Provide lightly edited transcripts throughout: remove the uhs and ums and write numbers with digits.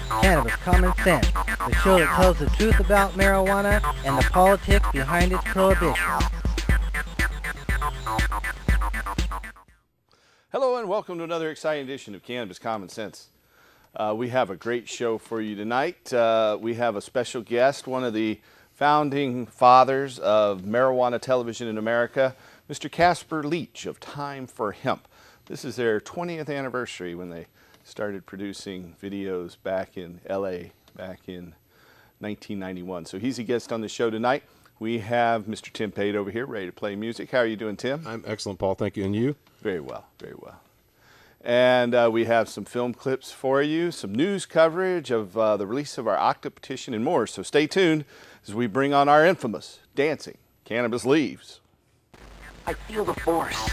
Cannabis Common Sense, the show that tells the truth about marijuana and the politics behind its prohibition. Hello and welcome to another exciting edition of Cannabis Common Sense. We have a great show for you tonight. We have a special guest, one of the founding fathers of marijuana television in America, Mr. Casper Leach of Time for Hemp. This is their 20th anniversary when they started producing videos back in LA back in 1991. So he's a guest on the show tonight. We have Mr. Tim Pate over here ready to play music. How are you doing, Tim? I'm excellent, Paul. Thank you. And you? Very well, very well. And we have some film clips for you, some news coverage of the release of our Octa petition and more. So stay tuned as we bring on our infamous Dancing Cannabis Leaves. I feel the force.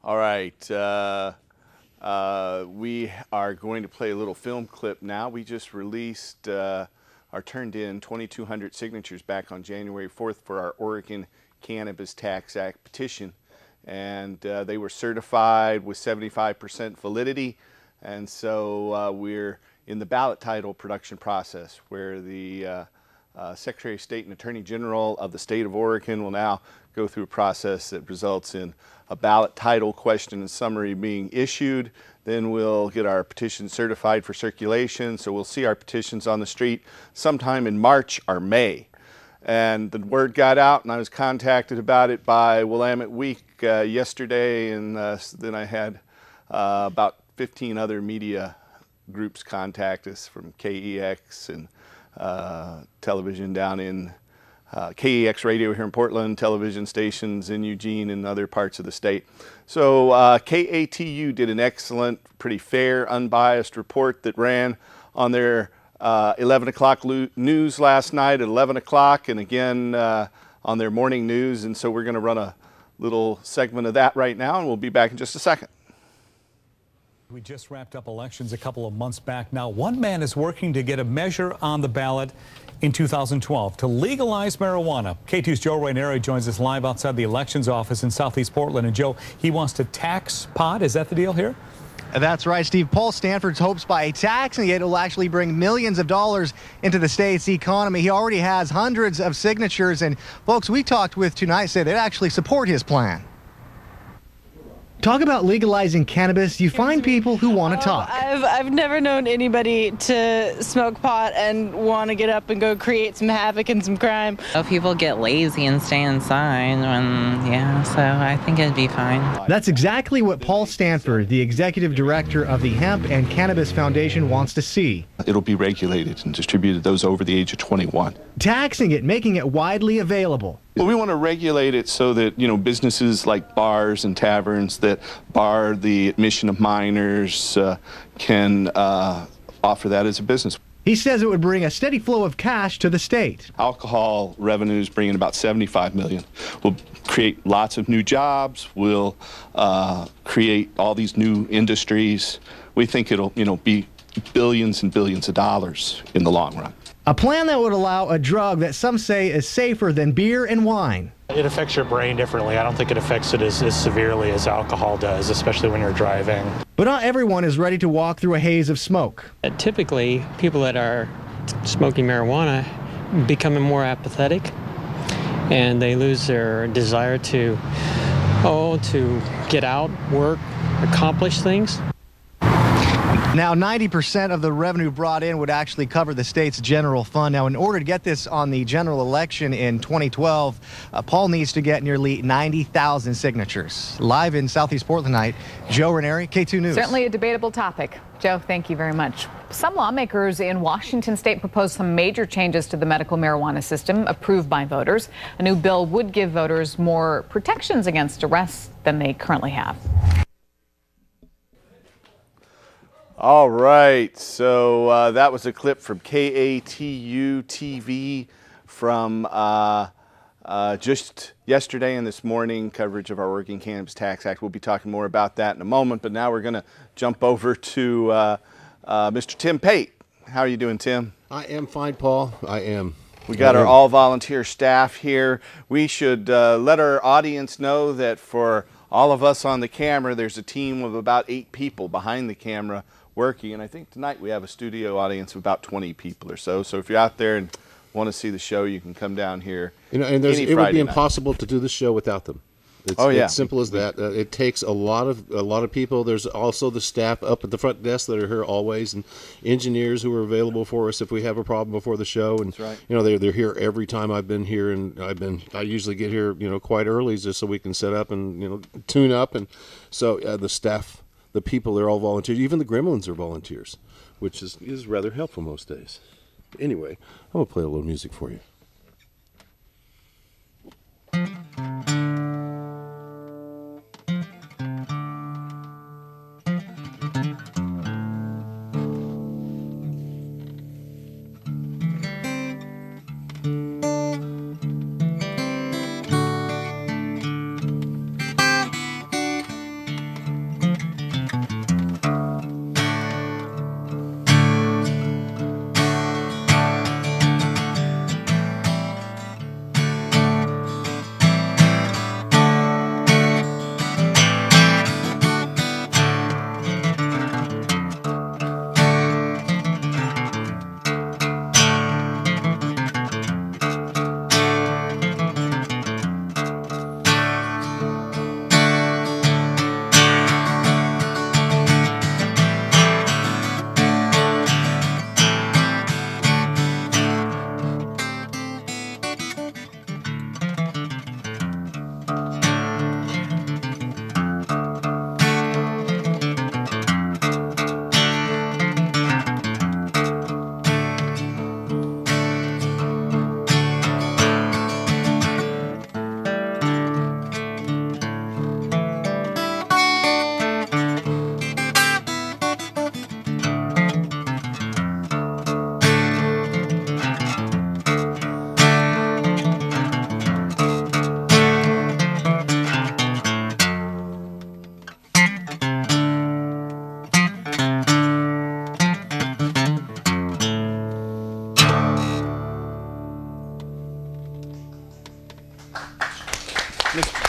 All right, we are going to play a little film clip now. We just released our turned in 2,200 signatures back on January 4th for our Oregon Cannabis Tax Act petition. And they were certified with 75% validity. And so we're in the ballot title production process where the Secretary of State and Attorney General of the state of Oregon will now go through a process that results in a ballot title, question, and summary being issued. Then we'll get our petition certified for circulation. So we'll see our petitions on the street sometime in March or May. And the word got out, and I was contacted about it by Willamette Week yesterday, and then I had about 15 other media groups contact us from KEX and television down in KEX radio here in Portland, television stations in Eugene and other parts of the state. So KATU did an excellent, pretty fair, unbiased report that ran on their 11 o'clock news last night at 11 o'clock and again on their morning news. And so we're going to run a little segment of that right now, and we'll be back in just a second. We just wrapped up elections a couple of months back. Now, one man is working to get a measure on the ballot in 2012 to legalize marijuana. K2's Joe Raineri joins us live outside the elections office in Southeast Portland. And Joe, he wants to tax pot. Is that the deal here? That's right, Steve. Paul Stanford's hopes by taxing it will actually bring millions of dollars into the state's economy. He already has hundreds of signatures, and folks we talked with tonight say they'd actually support his plan. Talk about legalizing cannabis. You find people who want to talk. I've never known anybody to smoke pot and want to get up and go create some havoc and some crime. People get lazy and stay inside so I think it'd be fine. That's exactly what Paul Stanford, the executive director of the Hemp and Cannabis Foundation, wants to see. It'll be regulated and distributed to those over the age of 21. Taxing it, making it widely available. Well, we want to regulate it so that, businesses like bars and taverns that bar the admission of minors can offer that as a business. He says it would bring a steady flow of cash to the state. Alcohol revenues bring in about $75 million. We'll create lots of new jobs. We'll create all these new industries. We think it'll, be billions and billions of dollars in the long run. A plan that would allow a drug that some say is safer than beer and wine. It affects your brain differently. I don't think it affects it as severely as alcohol does, especially when you're driving. But not everyone is ready to walk through a haze of smoke. Typically, people that are smoking marijuana become more apathetic, and they lose their desire to get out, work, accomplish things. Now, 90% of the revenue brought in would actually cover the state's general fund. Now, in order to get this on the general election in 2012, Paul needs to get nearly 90,000 signatures. Live in Southeast Portland tonight, Joe Ranieri, K2 News. Certainly a debatable topic. Joe, thank you very much. Some lawmakers in Washington state proposed some major changes to the medical marijuana system approved by voters. A new bill would give voters more protections against arrests than they currently have. All right, so that was a clip from KATU TV from just yesterday and this morning, coverage of our Oregon Cannabis Tax Act. We'll be talking more about that in a moment, but now we're going to jump over to Mr. Tim Pate. How are you doing, Tim? I am fine, Paul. I am. We got our all-volunteer staff here. We should let our audience know that for all of us on the camera, there's a team of about 8 people behind the camera working, and I think tonight we have a studio audience of about 20 people or so. So if you're out there and want to see the show, you can come down here. You know, and it would be impossible to do the show without them. It's simple as that. It takes a lot of people. There's also the staff up at the front desk that are here always, and engineers who are available for us if we have a problem before the show. And that's right. You know, they're here every time I've been here, and I usually get here, you know, quite early just so we can set up and, you know, tune up. And so the staff, the people, they're all volunteers. Even the gremlins are volunteers, which is rather helpful most days. Anyway, I'm going to play a little music for you.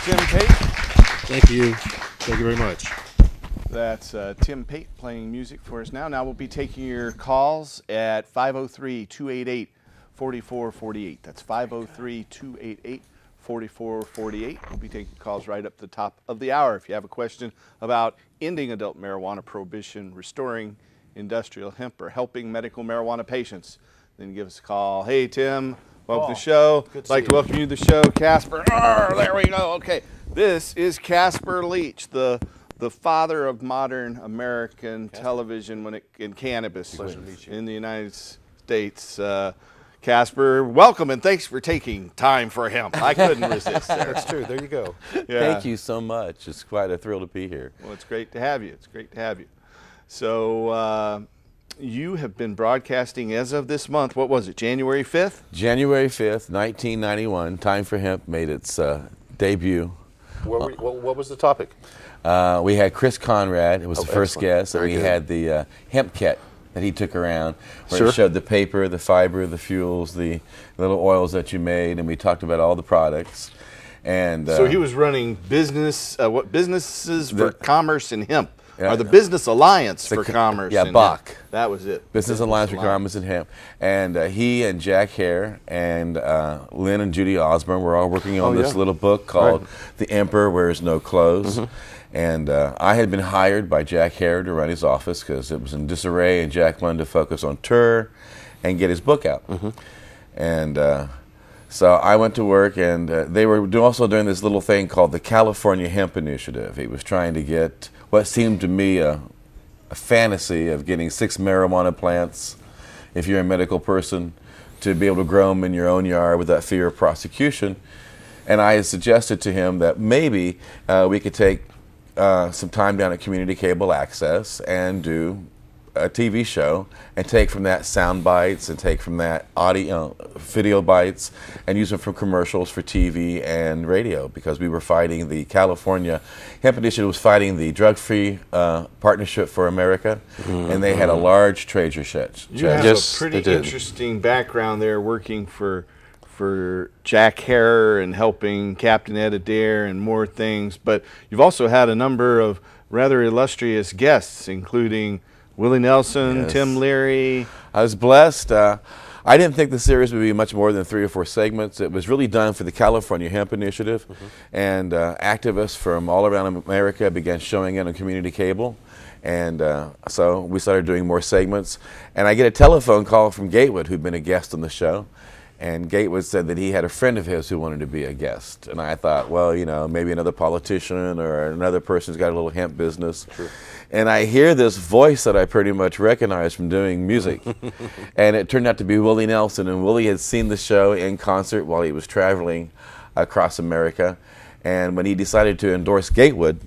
Tim Pate. Thank you. Thank you very much. That's Tim Pate playing music for us now. Now we'll be taking your calls at 503-288-4448. That's 503-288-4448. We'll be taking calls right up to the top of the hour. If you have a question about ending adult marijuana prohibition, restoring industrial hemp, or helping medical marijuana patients, then give us a call. Hey, Tim. Welcome to the show. I'd like to welcome you to the show, Casper. There we go. Okay, this is Casper Leach, the father of modern American television in cannabis in the United States. Casper, welcome and thanks for taking time for hemp. I couldn't resist there. That's true. There you go. Yeah. Thank you so much. It's quite a thrill to be here. Well, it's great to have you. It's great to have you. So, you have been broadcasting as of this month. What was it, January 5th? January 5th, 1991, Time for Hemp made its debut. What was the topic? We had Chris Conrad. It was the first guest. And we good. had the hemp kit that he took around where it showed the paper, the fiber, the fuels, the little oils that you made, and we talked about all the products. And so he was running businesses for commerce in hemp. Or the Business Alliance for Commerce. Yeah, BAC. Hemp. That was it. Business Alliance for Commerce and Hemp. And he and Jack Hare and Lynn and Judy Osborne were all working on this little book called The Emperor Wears No Clothes. And I had been hired by Jack Hare to run his office because it was in disarray, and Jack wanted to focus on tour and get his book out. And so I went to work, and they were also doing this little thing called the California Hemp Initiative. He was trying to get what seemed to me a fantasy of getting 6 marijuana plants, if you're a medical person, to be able to grow them in your own yard without fear of prosecution. And I had suggested to him that maybe we could take some time down at Community Cable Access and do a TV show and take from that sound bites and take from that audio, video bites, and use them for commercials for TV and radio, because we were fighting the California Hemp Initiative was fighting the Drug-Free Partnership for America, and they had a large treasure chest. You have a pretty interesting background there, working for Jack Hare and helping Captain Ed Adair and more things, but you've also had a number of rather illustrious guests, including Willie Nelson, Tim Leary. I was blessed. I didn't think the series would be much more than 3 or 4 segments. It was really done for the California Hemp Initiative, and activists from all around America began showing in on community cable, and so we started doing more segments. And I get a telephone call from Gatewood, who'd been a guest on the show, and Gatewood said that he had a friend of his who wanted to be a guest. And I thought, well, you know, maybe another politician or another person who's got a little hemp business. And I hear this voice that I pretty much recognize from doing music. And it turned out to be Willie Nelson. And Willie had seen the show in concert while he was traveling across America. And when he decided to endorse Gatewood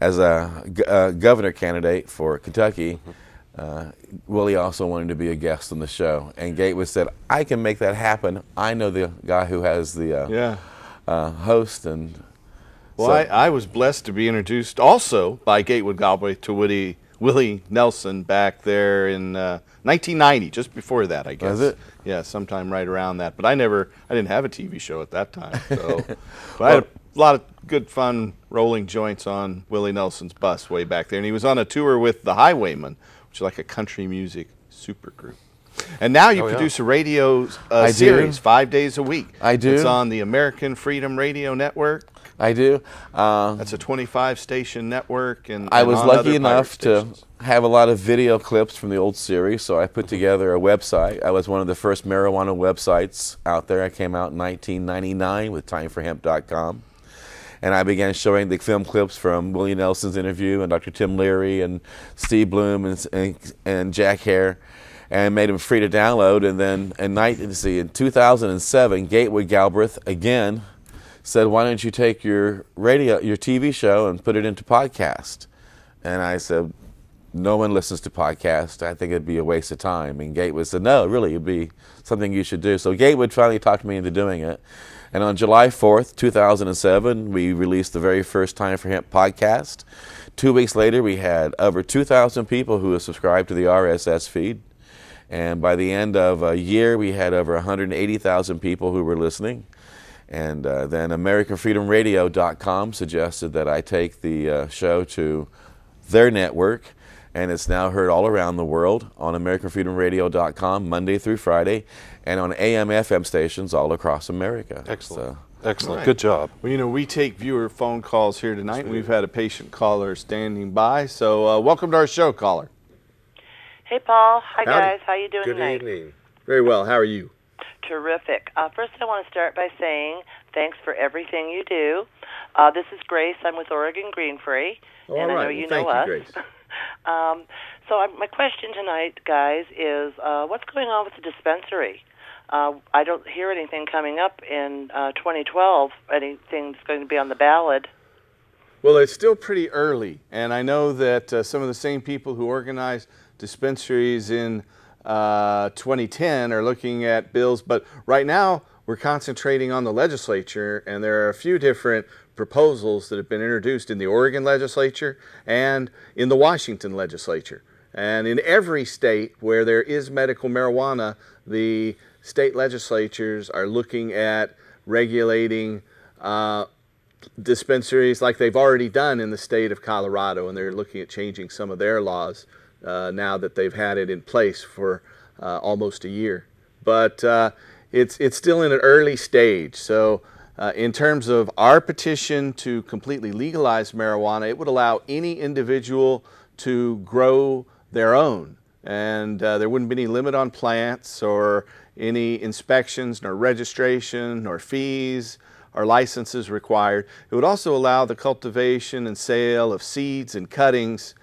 as a governor candidate for Kentucky, Willie also wanted to be a guest on the show. And Gatewood said, I can make that happen. I know the guy who has the host. And well, so I was blessed to be introduced also by Gatewood Galbraith to Willie Nelson back there in 1990, just before that, I guess. Was it? Yeah, sometime right around that. But I didn't have a TV show at that time. So, but I had a lot of good fun rolling joints on Willie Nelson's bus way back there. And he was on a tour with the Highwaymen, which is like a country music supergroup. And now you produce a radio series 5 days a week. I do. It's on the American Freedom Radio Network. I do. That's a 25-station network. And I was lucky enough to have a lot of video clips from the old series, so I put together a website. I was one of the first marijuana websites out there. I came out in 1999 with timeforhemp.com. And I began showing the film clips from Willie Nelson's interview and Dr. Tim Leary and Steve Bloom and Jack Hare, and made them free to download. And then in 2007, Gatewood Galbraith again said, why don't you take your TV show and put it into podcast? And I said, no one listens to podcasts. I think it'd be a waste of time. And Gatewood said, no, really, it'd be something you should do. So Gatewood finally talked me into doing it. And on July 4th, 2007, we released the very first Time for Hemp podcast. 2 weeks later, we had over 2,000 people who had subscribed to the RSS feed. And by the end of a year, we had over 180,000 people who were listening. And then AmericanFreedomRadio.com suggested that I take the show to their network, and it's now heard all around the world on AmericanFreedomRadio.com Monday through Friday, and on AM/FM stations all across America. Excellent. So, excellent. Right. Good job. Well, you know, we take viewer phone calls here tonight, and we've had a patient caller standing by. So welcome to our show, caller. Hey, Paul. Hi, Howdy. guys. How you doing tonight? Good evening. Very well. How are you? Terrific. First, I want to start by saying thanks for everything you do. This is Grace. I'm with Oregon Green Free, and I know you know us. Grace. So my question tonight, guys, is what's going on with the dispensary? I don't hear anything coming up in 2012, anything that's going to be on the ballot. Well, it's still pretty early, and I know that some of the same people who organized dispensaries in 2010 are looking at bills, but right now we're concentrating on the legislature, and there are a few different proposals that have been introduced in the Oregon legislature and in the Washington legislature. And in every state where there is medical marijuana, the state legislatures are looking at regulating dispensaries like they've already done in the state of Colorado, and they're looking at changing some of their laws now that they've had it in place for almost a year. But it's still in an early stage, so In terms of our petition to completely legalize marijuana, it would allow any individual to grow their own, and there wouldn't be any limit on plants or any inspections, nor registration, nor fees or licenses required. It would also allow the cultivation and sale of seeds and cuttings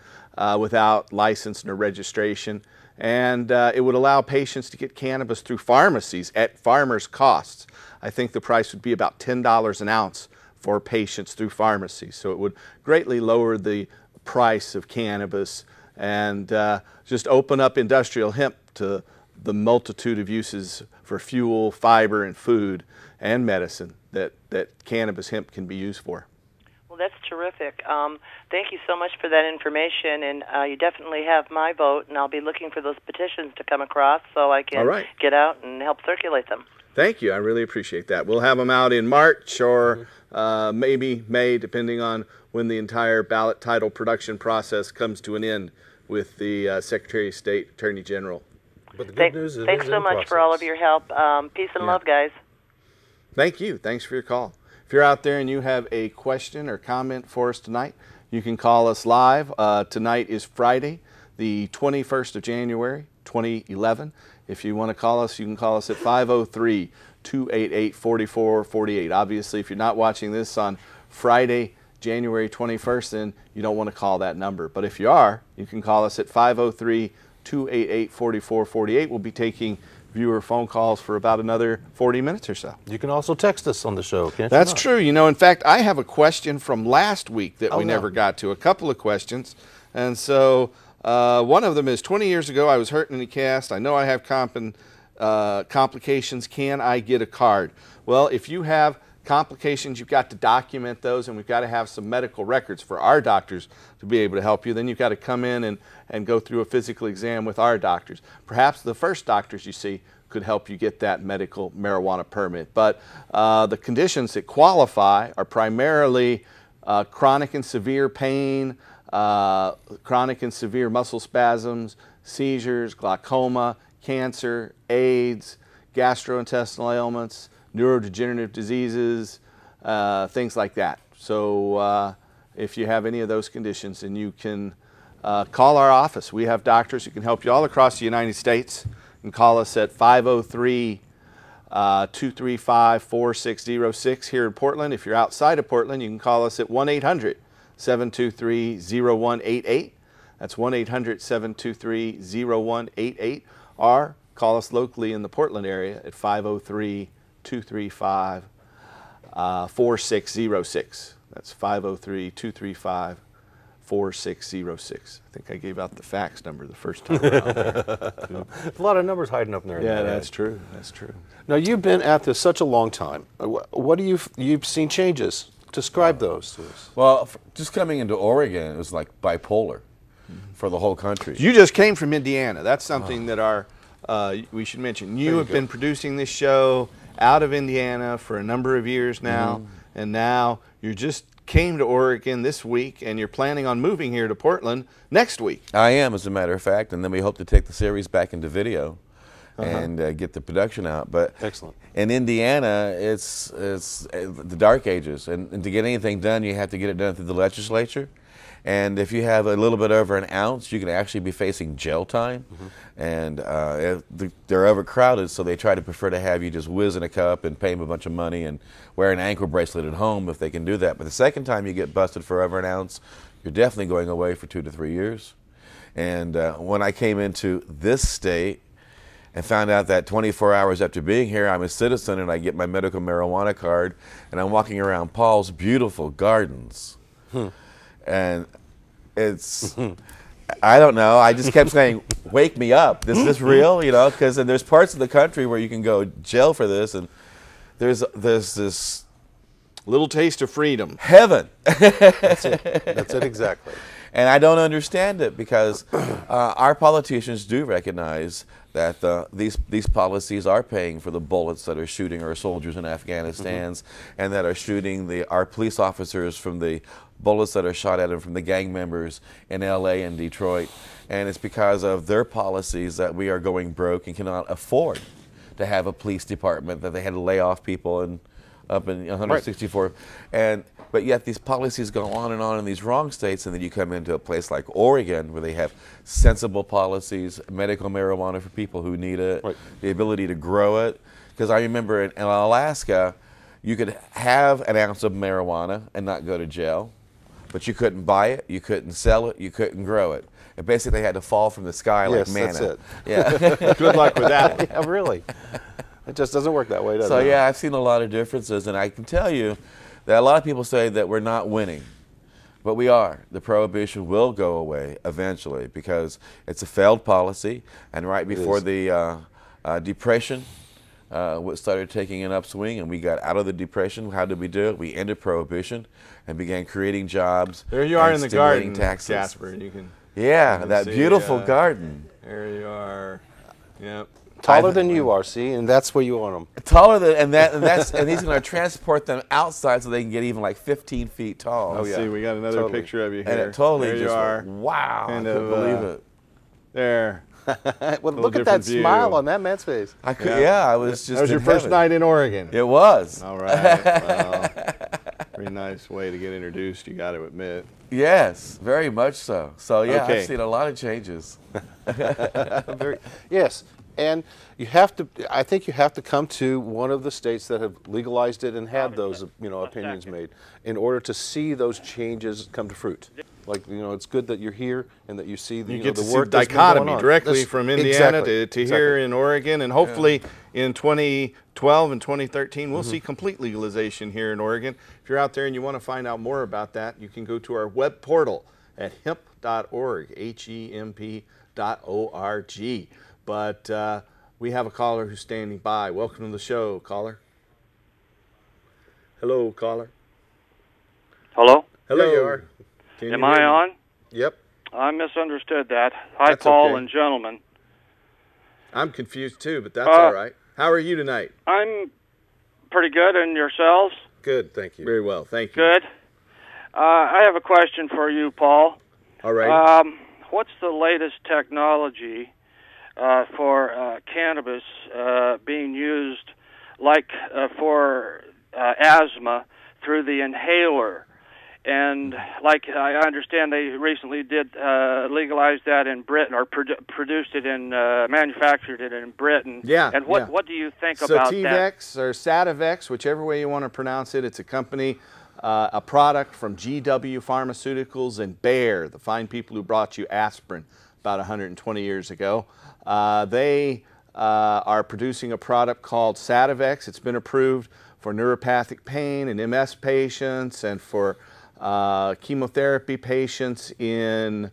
without license nor registration, and it would allow patients to get cannabis through pharmacies at farmers' costs. I think the price would be about $10 an ounce for patients through pharmacies, so it would greatly lower the price of cannabis and just open up industrial hemp to the multitude of uses for fuel, fiber, and food and medicine that cannabis hemp can be used for. Well, that's terrific. Thank you so much for that information, and you definitely have my vote, and I'll be looking for those petitions to come across so I can get out and help circulate them. Thank you. I really appreciate that. We'll have them out in March or maybe May, depending on when the entire ballot title production process comes to an end with the Secretary of State, Attorney General. But the good news is thanks so much for all of your help. Peace and love, guys. Thank you. Thanks for your call. If you're out there and you have a question or comment for us tonight, you can call us live. Tonight is Friday, the 21st of January, 2011. If you want to call us, you can call us at 503-288-4448. Obviously, if you're not watching this on Friday, January 21st, then you don't want to call that number. But if you are, you can call us at 503-288-4448. We'll be taking viewer phone calls for about another 40 minutes or so. You can also text us on the show, can't you? That's true. You know, in fact, I have a question from last week that we never got to, a couple of questions. And so one of them is, 20 years ago I was hurt in a cast. I know I have complications. Can I get a card? Well, if you have complications, you've got to document those, and we've got to have some medical records for our doctors to be able to help you. Then you've got to come in and go through a physical exam with our doctors. Perhaps the first doctors you see could help you get that medical marijuana permit. But the conditions that qualify are primarily chronic and severe pain, chronic and severe muscle spasms, seizures, glaucoma, cancer, AIDS, gastrointestinal ailments, neurodegenerative diseases, things like that. So if you have any of those conditions, then you can call our office. We have doctors who can help you all across the United States. You can call us at 503-235-4606 here in Portland. If you're outside of Portland, you can call us at 1-800-723-0188. That's 1-800-723-0188. Or call us locally in the Portland area at 503-235-4606. That's 503-235-4606. I think I gave out the fax number the first time around there. A lot of numbers hiding up there. Yeah, that's true. That's true. Now, you've been at this such a long time. What do you've seen changes? Describe those to us. Well, just coming into Oregon, it was like bipolar for the whole country. You just came from Indiana. That's something that we should mention. You have been producing this show out of Indiana for a number of years now, and now you just came to Oregon this week, and you're planning on moving here to Portland next week. I am, as a matter of fact, and then we hope to take the series back into video and get the production out. But excellent. In Indiana, it's the dark ages, and to get anything done, you have to get it done through the legislature. And if you have a little bit over an ounce, you can actually be facing jail time. And they're overcrowded, so they prefer to have you just whiz in a cup and pay them a bunch of money and wear an ankle bracelet at home if they can do that. But the second time you get busted for over an ounce, you're definitely going away for 2 to 3 years. And when I came into this state and found out that 24 hours after being here, I'm a citizen and I get my medical marijuana card, and I'm walking around Paul's beautiful gardens. And it's, I don't know, I just kept saying, wake me up. Is this real? You know, because there's parts of the country where you can go jail for this, and there's this little taste of freedom. Heaven. That's it. That's it exactly. And I don't understand it, because our politicians do recognize that these policies are paying for the bullets that are shooting our soldiers in Afghanistan, and that are shooting our police officers from the bullets that are shot at them from the gang members in LA and Detroit. And it's because of their policies that we are going broke and cannot afford to have a police department, that they had to lay off people and up in 164, but yet these policies go on in these wrong states, and then you come into a place like Oregon where they have sensible policies, medical marijuana for people who need it, the ability to grow it. Because I remember in Alaska, you could have an ounce of marijuana and not go to jail, but you couldn't buy it, you couldn't sell it, you couldn't grow it. It basically had to fall from the sky like manna. That's it. Yeah. Good luck with that. Yeah, really. It just doesn't work that way, does it? So yeah, I've seen a lot of differences, and I can tell you that a lot of people say that we're not winning, but we are. The prohibition will go away eventually because it's a failed policy, and right before the Depression, started taking an upswing, and we got out of the Depression. How did we do it? We ended prohibition and began creating jobs. There you are in the garden, taxes. Jasper. You can. Yeah, that see, beautiful garden. There you are. Yep. Taller than you are, see, and that's where you want them. Taller than, and he's going to transport them outside so they can get even like 15 feet tall. Oh, yeah. See, we got another picture of you here. And it totally there just you are. Wow, I couldn't believe it. There. Well, look at that smile on that man's face. I could, yeah, I was just. That was your first night in Oregon. It was. All right. Well, very nice way to get introduced, you got to admit. Yes, very much so. So yeah, Okay. I've seen a lot of changes. Yes, and you have to. I think you have to come to one of the states that have legalized it and had those, opinions made, in order to see those changes come to fruit. Like, it's good that you're here and that you see the, you get the to work see that's been dichotomy going on. directly from Indiana to here in Oregon, and hopefully in 2012 and 2013 we'll see complete legalization here in Oregon. If you're out there and you want to find out more about that, you can go to our web portal at hemp.org, HEMP.org. But we have a caller who's standing by. Welcome to the show, caller. Hello, caller. Hello? Hello. There you are. Am I on? Yep. I misunderstood that. Hi, That's Paul okay. and gentlemen. I'm confused too, but that's all right. How are you tonight? I'm pretty good, and yourselves? Good, thank you. Very well, thank you. Good. I have a question for you, Paul. All right. What's the latest technology for cannabis being used, like for asthma, through the inhaler? And like I understand, they recently did legalize that in Britain, or produced it in, manufactured it in Britain. Yeah. And what do you think so about T-Vex or Sativex, whichever way you want to pronounce it, it's a company, a product from GW Pharmaceuticals and Bayer, the fine people who brought you aspirin about 120 years ago. They are producing a product called Sativex. It's been approved for neuropathic pain in MS patients and for chemotherapy patients in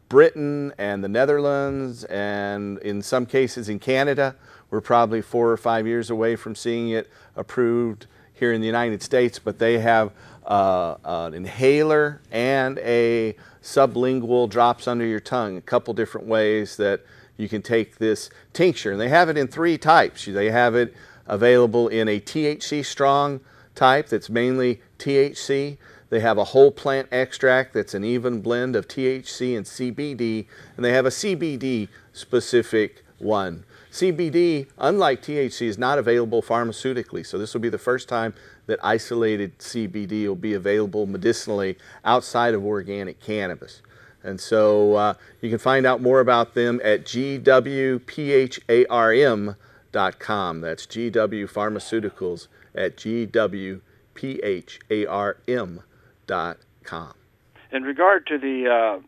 Britain and the Netherlands, and in some cases in Canada. We're probably 4 or 5 years away from seeing it approved here in the United States, but they have an inhaler and a sublingual drops under your tongue, a couple different ways that you can take this tincture. And they have it in 3 types. They have it available in a THC strong type that's mainly THC. They have a whole plant extract that's an even blend of THC and CBD, and they have a CBD specific one. CBD, unlike THC, is not available pharmaceutically, so this will be the first time that isolated CBD will be available medicinally outside of organic cannabis. And so you can find out more about them at gwpharm.com. That's GW Pharmaceuticals at gwpharm.com. In regard to the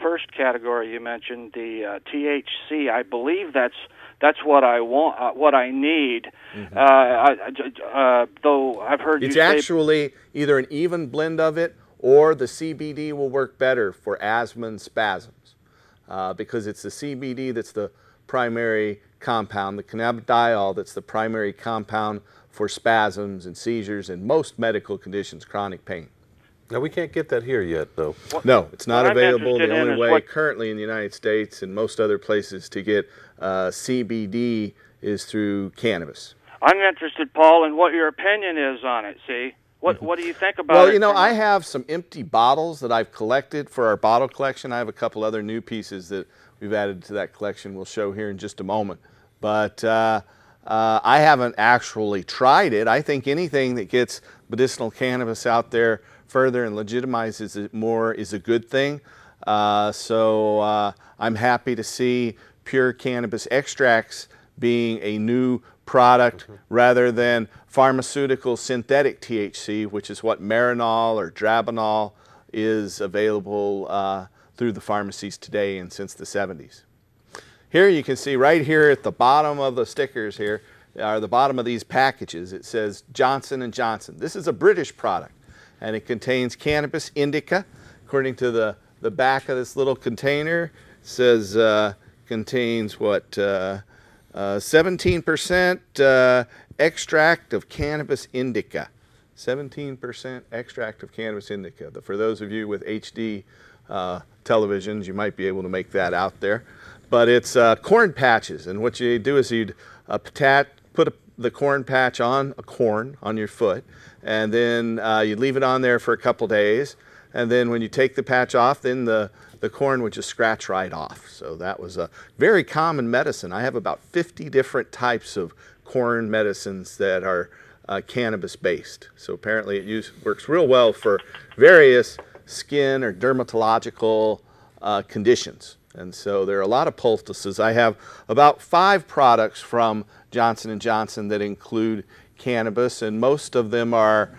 first category you mentioned, the THC, I believe that's what I want, what I need. Though I've heard it's you say actually either an even blend of it, or the CBD will work better for asthma and spasms, because it's the CBD that's the primary compound, the cannabidiol that's the primary compound for spasms and seizures and most medical conditions, chronic pain. Now, we can't get that here yet, though. No, it's not available. The interested in only is way what- currently in the United States and most other places to get CBD is through cannabis. I'm interested, Paul, in what your opinion is on it. See, what do you think about it? Well, you know, I have some empty bottles that I've collected for our bottle collection. I have a couple other new pieces that we've added to that collection we'll show here in just a moment. But I haven't actually tried it. I think anything that gets medicinal cannabis out there further and legitimizes it more is a good thing. So I'm happy to see pure cannabis extracts being a new product rather than pharmaceutical synthetic THC, which is what Marinol or Dronabinol is available through the pharmacies today and since the 70s. Here you can see right here at the bottom of the stickers here, or the bottom of these packages, it says Johnson & Johnson. This is a British product, and it contains cannabis indica. According to the back of this little container, it says contains what, 17% extract of cannabis indica. 17% extract of cannabis indica. For those of you with HD televisions, you might be able to make that out there. But it's corn patches, and what you do is you'd put the corn patch on a corn on your foot, and then you leave it on there for a couple days, and then when you take the patch off, then the corn would just scratch right off. So that was a very common medicine. I have about 50 different types of corn medicines that are cannabis-based. So apparently it works real well for various skin or dermatological conditions. And so there are a lot of poultices. I have about 5 products from Johnson & Johnson that include cannabis, and most of them are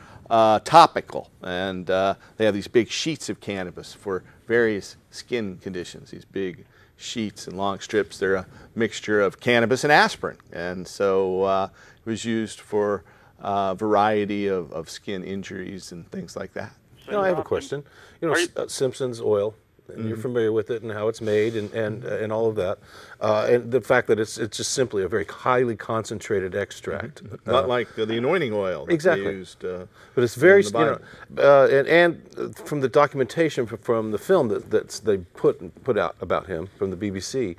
topical. And they have these big sheets of cannabis for various skin conditions, these big sheets and long strips. They're a mixture of cannabis and aspirin. And so it was used for a variety of skin injuries and things like that. You know, I have a question. You know, Simpson's oil, and you're familiar with it and how it's made and all of that. And the fact that it's just simply a very highly concentrated extract. Not like the anointing oil that they used. But it's very, you know, and from the documentation from the film that they put out about him from the BBC,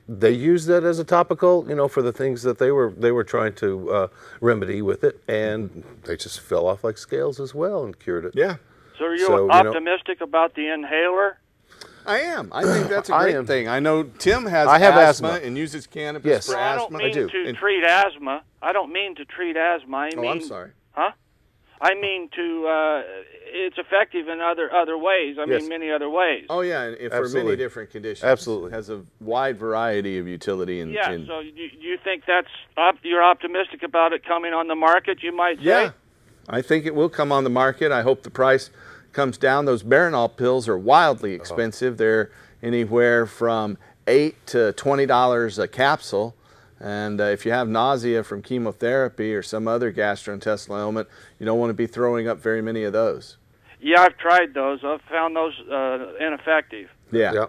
they used that as a topical, you know, for the things that they were trying to remedy with it, and they just fell off like scales as well and cured it. Yeah. So are you optimistic about the inhaler? I am. I think that's a great thing. I know Tim has asthma and uses cannabis for asthma. I don't mean to treat asthma. I don't mean to treat asthma. I mean, I'm sorry. Huh? I mean to. It's effective in other ways. I mean, many other ways. Oh yeah, and for many different conditions. Absolutely, it has a wide variety of utility. So you think you're optimistic about it coming on the market? You might say. Yeah, I think it will come on the market. I hope the price comes down. Those Marinol pills are wildly expensive. They're anywhere from $8 to $20 a capsule. And if you have nausea from chemotherapy or some other gastrointestinal ailment, you don't want to be throwing up very many of those. Yeah, I've tried those. I've found those ineffective. Yeah.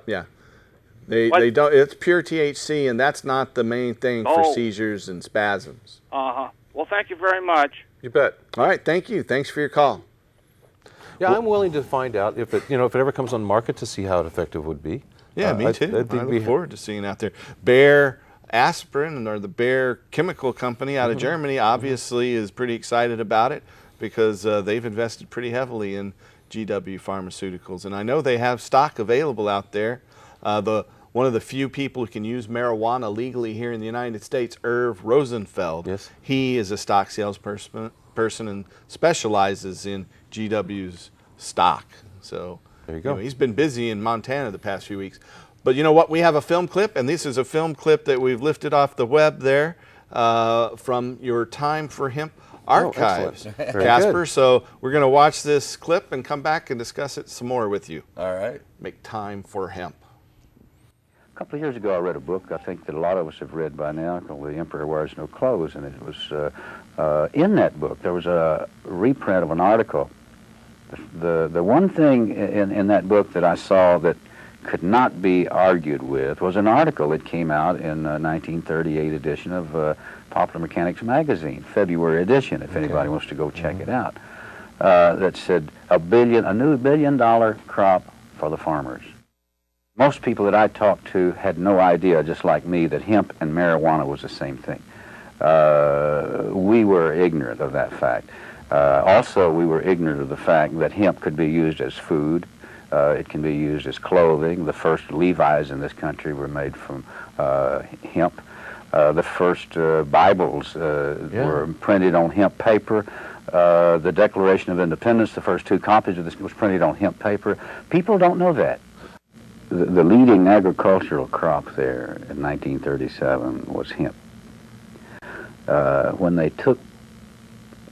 They don't. It's pure THC, and that's not the main thing for seizures and spasms. Well, thank you very much. You bet. All right, thank you. Thanks for your call. Yeah, I'm willing to find out if it ever comes on the market to see how effective would be. Yeah, me too. I look forward to seeing it out there. Bayer Aspirin, or the Bayer Chemical Company out of Germany, obviously is pretty excited about it because they've invested pretty heavily in GW Pharmaceuticals, and I know they have stock available out there. One of the few people who can use marijuana legally here in the United States, Irv Rosenfeld. He is a stock salesperson and specializes in GW's stock. So there you go. He's been busy in Montana the past few weeks. But you know what? We have a film clip, and this is a film clip that we've lifted off the web there from your Time for Hemp archives, Casper. So we're going to watch this clip and come back and discuss it some more with you. All right. Make time for hemp. A couple of years ago, I read a book I think that a lot of us have read by now called The Emperor Wears No Clothes, and it was in that book there was a reprint of an article. The one thing in that book that I saw that could not be argued with was an article that came out in 1938 edition of Popular Mechanics magazine, February edition, if anybody wants to go check it out, that said a new $1 billion crop for the farmers. Most people that I talked to had no idea, just like me, that hemp and marijuana was the same thing. We were ignorant of that fact. Also, we were ignorant of the fact that hemp could be used as food. It can be used as clothing. The first Levi's in this country were made from hemp. The first Bibles were printed on hemp paper. The Declaration of Independence, the first 2 copies of this was printed on hemp paper. People don't know that. The leading agricultural crop there in 1937 was hemp. When they took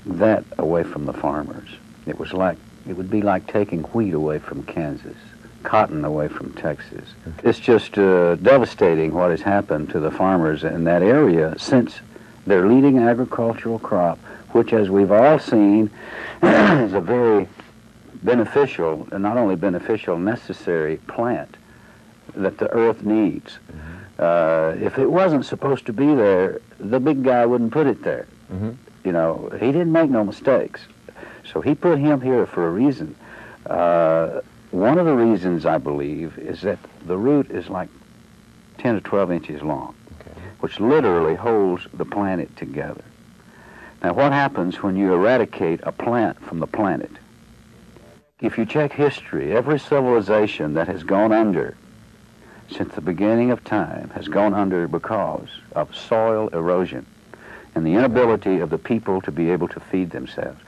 that away from the farmers, it would be like taking wheat away from Kansas, cotton away from Texas. It's just devastating what has happened to the farmers in that area since their leading agricultural crop, which, as we've all seen, is a very beneficial, and not only beneficial, necessary plant that the earth needs. If it wasn't supposed to be there, the big guy wouldn't put it there. You know, he didn't make no mistakes. So he put hemp here for a reason. One of the reasons, I believe, is that the root is like 10 to 12 inches long, which literally holds the planet together. Now, what happens when you eradicate a plant from the planet? If you check history, every civilization that has gone under since the beginning of time has gone under because of soil erosion and the inability of the people to be able to feed themselves.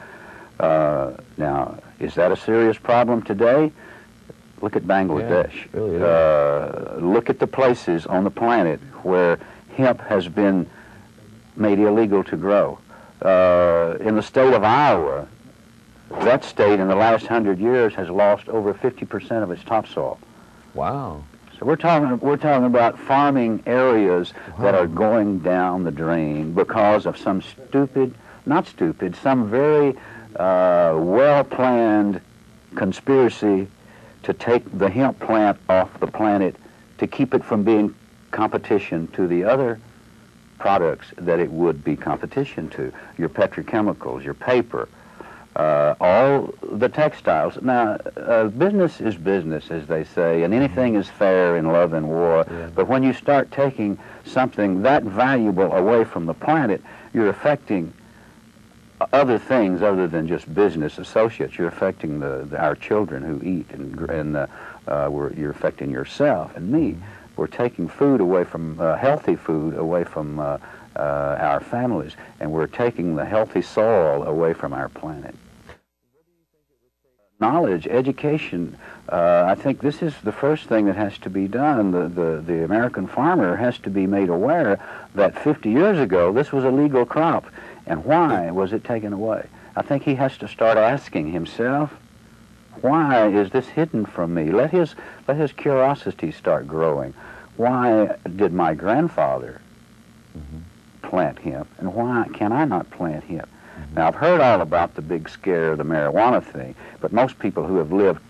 Now, is that a serious problem today? Look at Bangladesh. Look at the places on the planet where hemp has been made illegal to grow. In the state of Iowa, that state in the last 100 years has lost over 50% of its topsoil. Wow. So we're talking about farming areas that are going down the drain because of some some very well-planned conspiracy to take the hemp plant off the planet to keep it from being competition to the other products that it would be competition to, your petrochemicals, your paper, all the textiles. Now, business is business, as they say, and anything is fair in love and war. But when you start taking something that valuable away from the planet, you're affecting other things other than just business associates. You're affecting our children who eat, and you're affecting yourself and me. We're taking food away from, healthy food away from our families, and we're taking the healthy soil away from our planet. Knowledge, education, I think this is the first thing that has to be done. The American farmer has to be made aware that 50 years ago this was a legal crop, and why was it taken away? I think he has to start asking himself, why is this hidden from me? Let his curiosity start growing. Why did my grandfather plant hemp, and why can I not plant hemp? Now, I've heard all about the big scare of the marijuana thing, but most people who have lived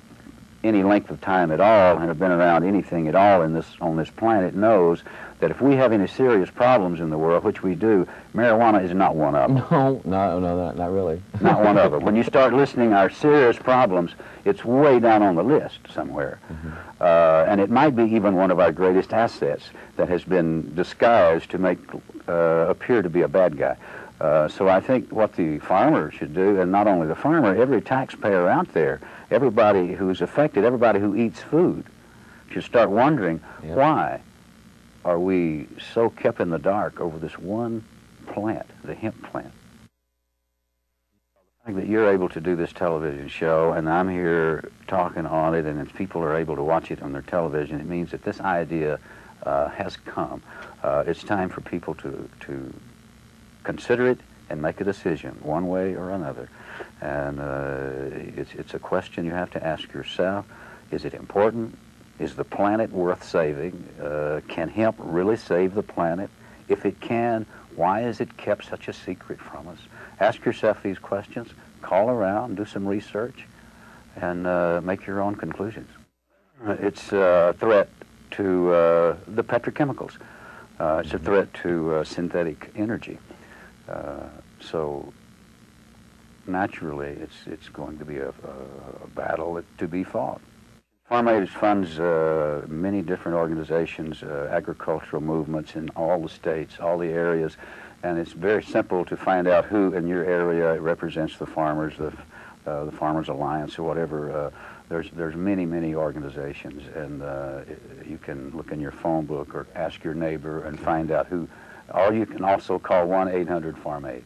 any length of time at all and have been around anything at all on this planet knows that if we have any serious problems in the world, which we do, marijuana is not one of them. No, not really. Not one of them. When you start listing our serious problems, it's way down on the list somewhere. And it might be even one of our greatest assets that has been disguised to make appear to be a bad guy. So I think what the farmer should do, and not only the farmer, every taxpayer out there, everybody who's affected, everybody who eats food, should start wondering, why are we so kept in the dark over this one plant, the hemp plant? The fact that you're able to do this television show, and I'm here talking on it, and if people are able to watch it on their television, it means that this idea has come. It's time for people to consider it and make a decision, one way or another. And it's a question you have to ask yourself. Is it important? Is the planet worth saving? Can hemp really save the planet? If it can, why is it kept such a secret from us? Ask yourself these questions, call around, do some research, and make your own conclusions. It's a threat to the petrochemicals. It's a threat to synthetic energy. So naturally, it's going to be a battle to be fought. Farm Aid funds many different organizations, agricultural movements in all the states, all the areas, and it's very simple to find out who in your area represents the farmers, the Farmers Alliance or whatever. There's many organizations, and you can look in your phone book or ask your neighbor and find out who Or you can also call 1-800-FARM-AID.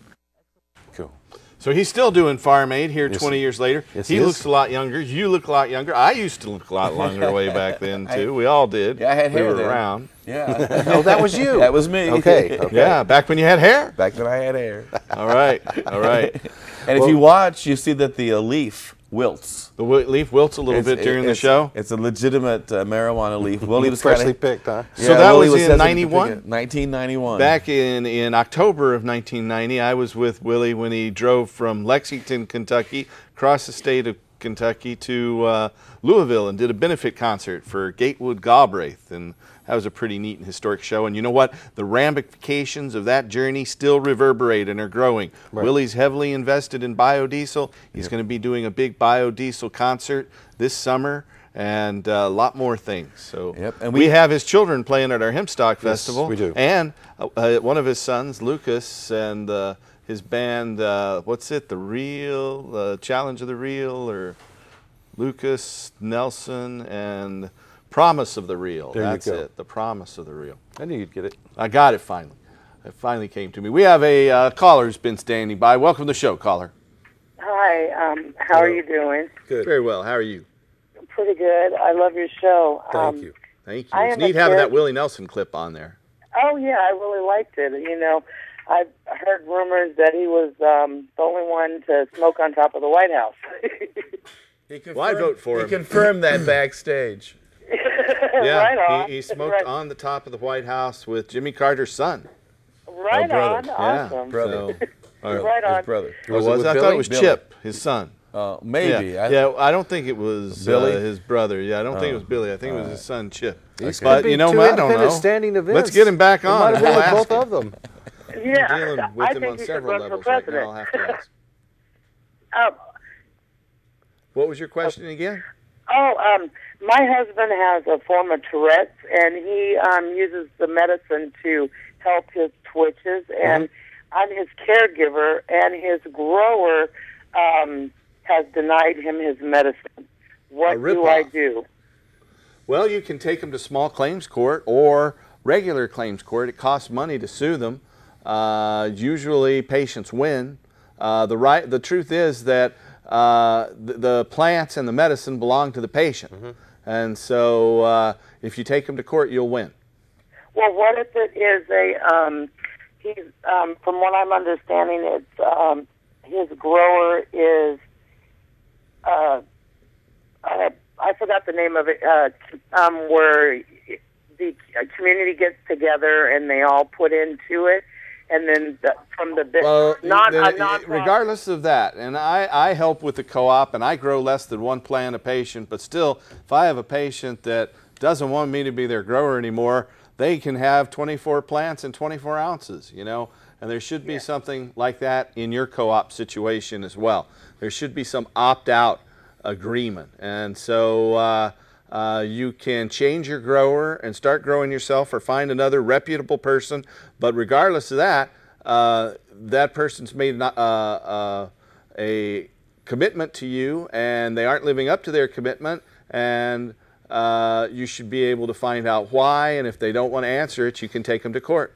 Cool. So he's still doing Farm Aid here 20 years later. Yes, he looks a lot younger. You look a lot younger. I used to look a lot longer way back then, too. We all did. Yeah, I had hair We were then. around. Yeah. Oh, that was you. That was me. Okay. Yeah, back when you had hair. Back when I had hair. All right. All right. And if you watch, you see that the leaf wilts. The leaf wilts a little bit during the show? It's a legitimate marijuana leaf. Willie was freshly picked, huh? So that was in 91? 1991. Back in October of 1990, I was with Willie when he drove from Lexington, Kentucky, across the state of Kentucky to Louisville and did a benefit concert for Gatewood Galbraith. And that was a pretty neat and historic show. And you know what? The ramifications of that journey still reverberate and are growing. Right. Willie's heavily invested in biodiesel. He's going to be doing a big biodiesel concert this summer and a lot more things. So and we have his children playing at our Hempstock Festival. We do. And one of his sons, Lucas, and his band, what's it, The Real, Challenge of the Real, or Lucas, Nelson, and Promise of the Real. That's it, The Promise of the Real. I knew you'd get it. I got it finally. It finally came to me. We have a caller who's been standing by. Welcome to the show, caller. Hi, how are you doing? Good. Very well. How are you? Pretty good. I love your show. Thank you. Thank you. I It's am neat a having care- that Willie Nelson clip on there. Oh, yeah, I really liked it. You know, I've heard rumors that he was the only one to smoke on top of the White House. Well, I vote for him. He confirmed that backstage. Yeah, Right on. he smoked Right. on the top of the White House with Jimmy Carter's son. Right brother. on. Awesome. Brother. Right on. His brother. Oh, was it? I thought it was Billy? Chip, his son. Maybe. Yeah, I don't think it was Billy? his brother. Yeah, I don't think it was Billy. I think it was his son, Chip. These But could be you know, two I don't independent know. standing events. Let's get him back It on. might have been We'll with ask both him. of them. Yeah, I'm dealing with I him think on he should several run levels for right president. now. I'll have to ask. What was your question again? My husband has a form of Tourette's, and he uses the medicine to help his twitches. And I'm his caregiver, and his grower has denied him his medicine. What do I do? Well, you can take them to small claims court or regular claims court. It costs money to sue them. Usually patients win. The truth is that the plants and the medicine belong to the patient. And so if you take them to court, you'll win. Well, what if it is he's, from what I'm understanding, it's, his grower is, I forgot the name of it, where the community gets together and they all put into it, and then from the regardless of that, and I help with the co-op, and I grow less than one plant a patient, but still, if I have a patient that doesn't want me to be their grower anymore, they can have 24 plants and 24 ounces, you know, and there should be something like that in your co-op situation as well. There should be some opt-out agreement, and so you can change your grower and start growing yourself or find another reputable person, but regardless of that, that person's made a commitment to you and they aren't living up to their commitment, and you should be able to find out why, and if they don't want to answer it, you can take them to court.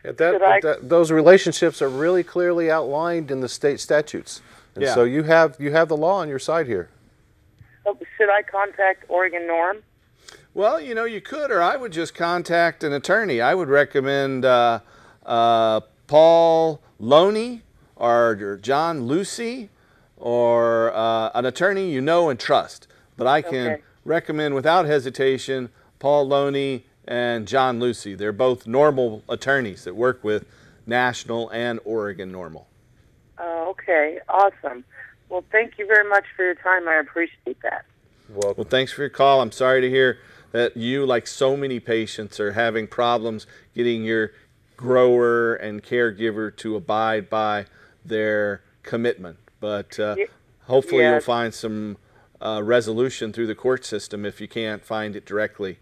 Those relationships are really clearly outlined in the state statutes. And so you have the law on your side here. Should I contact Oregon Norm? Well, you know, you could, or I would just contact an attorney. I would recommend Paul Loney or John Lucy, or an attorney you know and trust. But I can recommend without hesitation Paul Loney and John Lucy. They're both normal attorneys that work with National and Oregon Normal. Okay, awesome. Well, thank you very much for your time. I appreciate that. Well, thanks for your call. I'm sorry to hear that you, like so many patients, are having problems getting your grower and caregiver to abide by their commitment. But hopefully you'll find some resolution through the court system if you can't find it directly.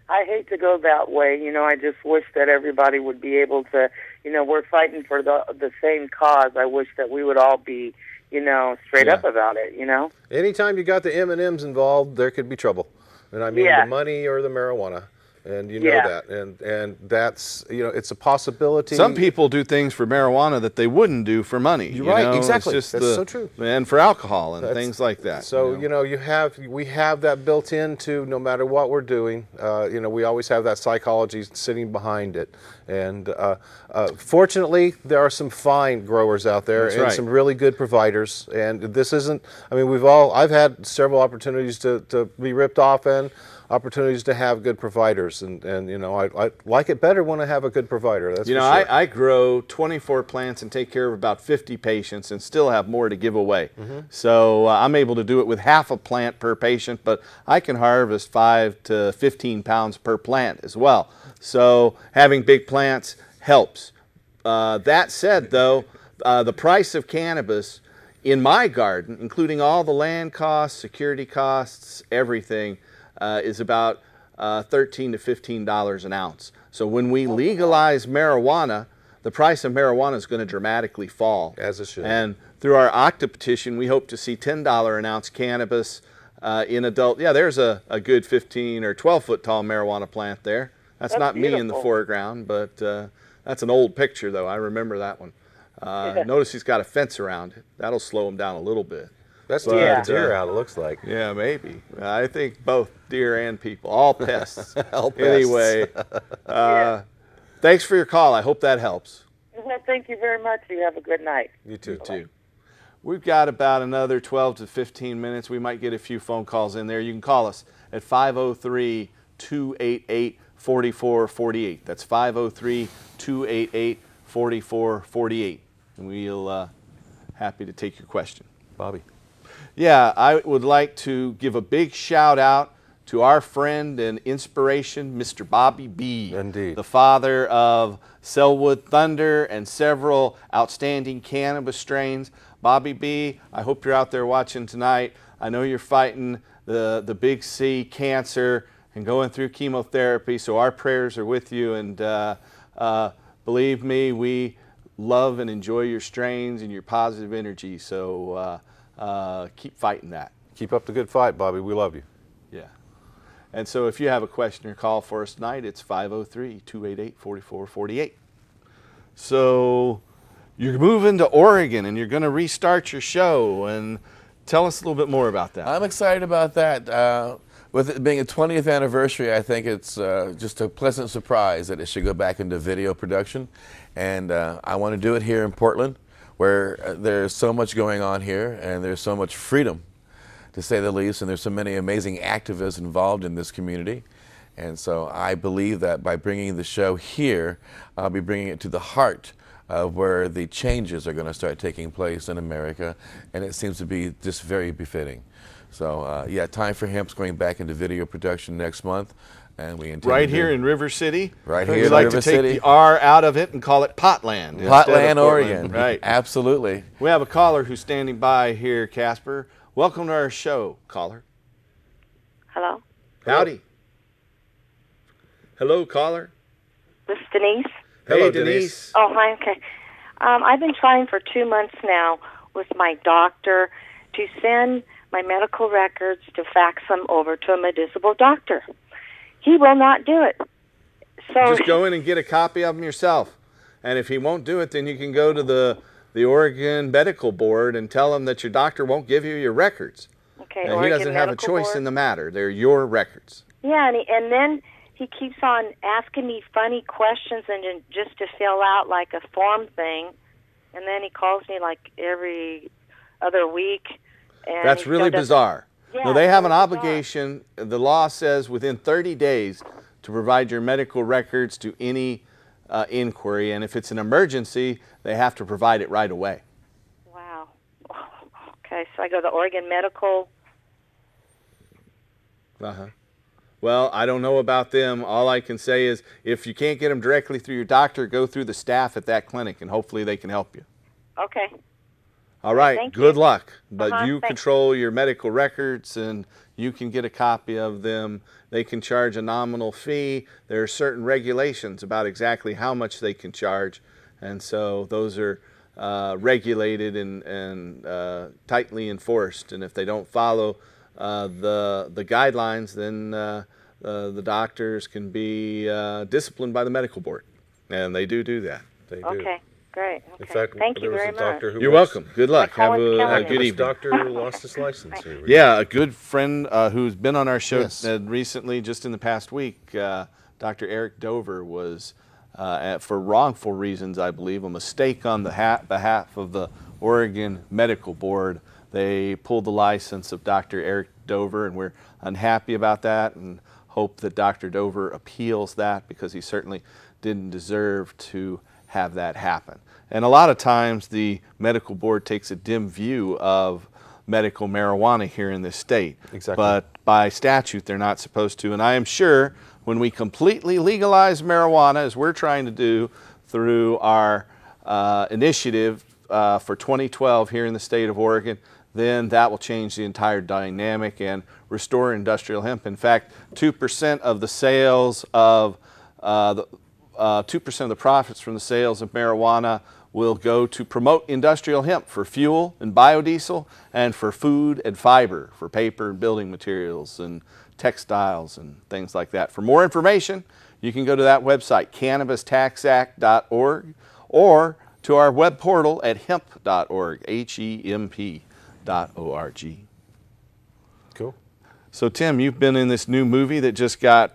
I hate to go that way. You know, I just wish that everybody would be able to, you know, we're fighting for the same cause. I wish that we would all be, you know, straight up about it, you know? Anytime you got the M&Ms involved, there could be trouble. And I mean the money or the marijuana. And you know Yeah. that, and that's, you know, it's a possibility. Some people do things for marijuana that they wouldn't do for money. You're you right, know? exactly. It's just That's so true. And for alcohol and That's- things like that. So we have that built into no matter what we're doing. We always have that psychology sitting behind it. And fortunately, there are some fine growers out there. That's and right. some really good providers. And this isn't. I mean, I've had several opportunities to be ripped off and opportunities to have good providers, and I like it better when I have a good provider. That's You know, for sure. I grow 24 plants and take care of about 50 patients and still have more to give away. So I'm able to do it with half a plant per patient, but I can harvest 5 to 15 pounds per plant as well. So having big plants helps. That said, though, the price of cannabis in my garden, including all the land costs, security costs, everything, is about $13 to $15 an ounce. So when we legalize marijuana, the price of marijuana is going to dramatically fall. As it should. And through our OCTA petition, we hope to see $10 an ounce cannabis in adult. Yeah, there's a good 15 or 12 foot tall marijuana plant there. That's not me in the beautiful. foreground, but that's an old picture though. I remember that one. Notice he's got a fence around it. That'll slow him down a little bit. That's to But, keep the deer out, it looks like. Yeah, maybe. I think both deer and people, all pests. All pests. Anyway, thanks for your call. I hope that helps. Well, thank you very much. You have a good night. You too. You too. We've got about another 12 to 15 minutes. We might get a few phone calls in there. You can call us at 503-288-4448. That's 503-288-4448. And we'll happy to take your question. Bobby. Yeah, I would like to give a big shout out to our friend and inspiration, Mr. Bobby B. Indeed. The father of Selwood Thunder and several outstanding cannabis strains. Bobby B., I hope you're out there watching tonight. I know you're fighting the big C, cancer, and going through chemotherapy, so our prayers are with you. And believe me, we love and enjoy your strains and your positive energy. So keep fighting that. Keep up the good fight, Bobby. We love you. Yeah. And so if you have a question or call for us tonight, it's 503-288-4448. So you're moving to Oregon and you're going to restart your show. And tell us a little bit more about that. I'm excited about that. With it being a 20th anniversary, I think it's just a pleasant surprise that it should go back into video production. And I want to do it here in Portland, where there's so much going on here and there's so much freedom, to say the least, and there's so many amazing activists involved in this community. And so I believe that by bringing the show here, I'll be bringing it to the heart of where the changes are going to start taking place in America, and it seems to be just very befitting. So yeah, Time for Hemp's going back into video production next month, and we intend right here in River City. Right here We'd in like River to take City. the R out of it and call it Potland. instead of Potland, Portland. Oregon. Right. Absolutely. We have a caller who's standing by here, Casper. Welcome to our show, caller. Hello? Howdy. Hello, caller. This is Denise. Hey, Denise. Oh, hi, okay. I've been trying for 2 months now with my doctor to send my medical records to fax them over to a medicinal doctor. He will not do it. So Just go in and get a copy of them yourself. And if he won't do it, then you can go to the Oregon Medical Board and tell him that your doctor won't give you your records. okay, And he Oregon doesn't have a Medical choice Board. in the matter. They're your records. Yeah, and then he keeps on asking me funny questions and then just to fill out like a form thing. And then he calls me like every other week. And That's he really still doesn't- bizarre. Yeah, No, they have an it's bizarre. obligation. The law says within 30 days to provide your medical records to any inquiry. And if it's an emergency, they have to provide it right away. Wow. Okay, so I go to Oregon Medical. Uh-huh. Well, I don't know about them. All I can say is if you can't get them directly through your doctor, go through the staff at that clinic, and hopefully they can help you. Okay. All right, Thank good you. luck. But you thanks. control your medical records, and you can get a copy of them. They can charge a nominal fee. There are certain regulations about exactly how much they can charge, and so those are regulated and tightly enforced. And if they don't follow the guidelines, then the doctors can be disciplined by the medical board, and they do that. They do. Okay, great. Okay. In fact, thank you there was very a doctor much. who You're was- welcome. Good luck. Have a good evening. Doctor who lost his license. Yeah, a good friend who's been on our show Yes. recently, just in the past week, Dr. Eric Dover was, for wrongful reasons, I believe, a mistake on the behalf of the Oregon Medical Board. They pulled the license of Dr. Eric Dover, and we're unhappy about that and hope that Dr. Dover appeals that, because he certainly didn't deserve to have that happen. And a lot of times the medical board takes a dim view of medical marijuana here in this state. Exactly. But by statute, they're not supposed to. And I am sure when we completely legalize marijuana, as we're trying to do through our initiative for 2012 here in the state of Oregon, then that will change the entire dynamic and restore industrial hemp. In fact, 2% of the sales of 2% of the profits from the sales of marijuana will go to promote industrial hemp for fuel and biodiesel, and for food and fiber, for paper and building materials and textiles and things like that. For more information, you can go to that website, cannabistaxact.org, or to our web portal at hemp.org, HEMP.org. Cool. So, Tim, you've been in this new movie that just got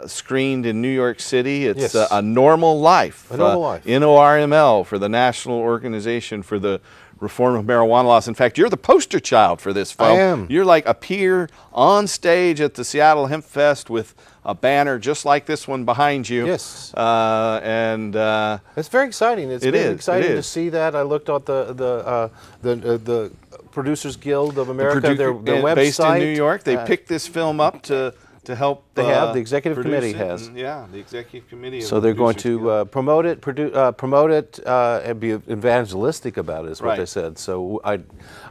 screened in New York City. It's Yes. A Normal Life. A Normal Life. NORML, for the National Organization for the Reform of Marijuana Laws. In fact, you're the poster child for this film. I am. You're like a peer on stage at the Seattle Hemp Fest with a banner just like this one behind you. Yes. It's very exciting. It's been exciting it to is. see that. I looked at the Producers Guild of America, their website. Based in New York. They Uh, picked this film up to help. They have. The executive produce committee it. has. And, yeah, the executive committee. So they're going to promote it, and be evangelistic about it, is what Right. they said. So I